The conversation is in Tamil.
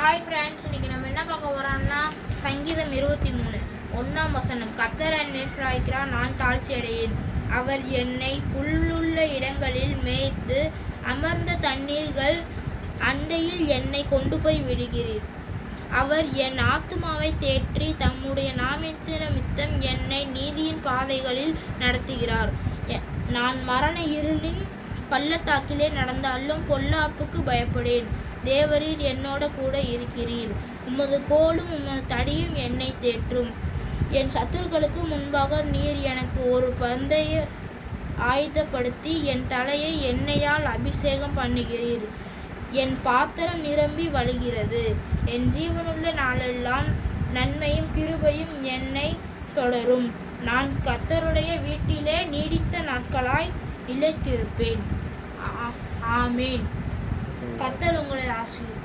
ஹாய் ஃப்ரெண்ட்ஸ், இன்னைக்கு நம்ம என்ன பார்க்க போகிறோம்னா சங்கீதம் 23 1ஆம் வசனம். கர்த்தர் என்னை பிராய்க்கிறார், நான் தாழ்ச்சி அடையேன். அவர் என்னை புல்லுள்ள இடங்களில் மேய்த்து அமர்ந்த தண்ணீர்கள் அண்டையில் என்னை கொண்டு போய் விடுகிறீர். அவர் என் ஆத்துமாவை தேற்றி தம்முடைய நாமத்தின் நிமித்தம் என்னை நீதியின் பாதைகளில் நடத்துகிறார். நான் மரண இருளின் பள்ளத்தாக்கிலே நடந்தாலும் பொல்லாப்புக்கு பயப்படேன். தேவரீர் என்னோட கூட இருக்கிறீர். உமது கோலும் உமது தடியும் என்னை தேற்றும். என் சத்துருக்களுக்கு முன்பாக நீர் எனக்கு ஒரு பந்தய ஆயுதப்படுத்தி என் தலையை எண்ணெயால் அபிஷேகம் பண்ணுகிறீர். என் பாத்திரம் நிரம்பி வழிகிறது. என் ஜீவனுள்ள நாளெல்லாம் நன்மையும் கிருபையும் என்னை தொடரும். நான் கர்த்தருடைய வீட்டிலே நீடித்த நாட்களாய் நிலைத்திருப்பேன். ஆமேன். கர்த்தர் உங்களை ஆசீர்வதிப்பார்.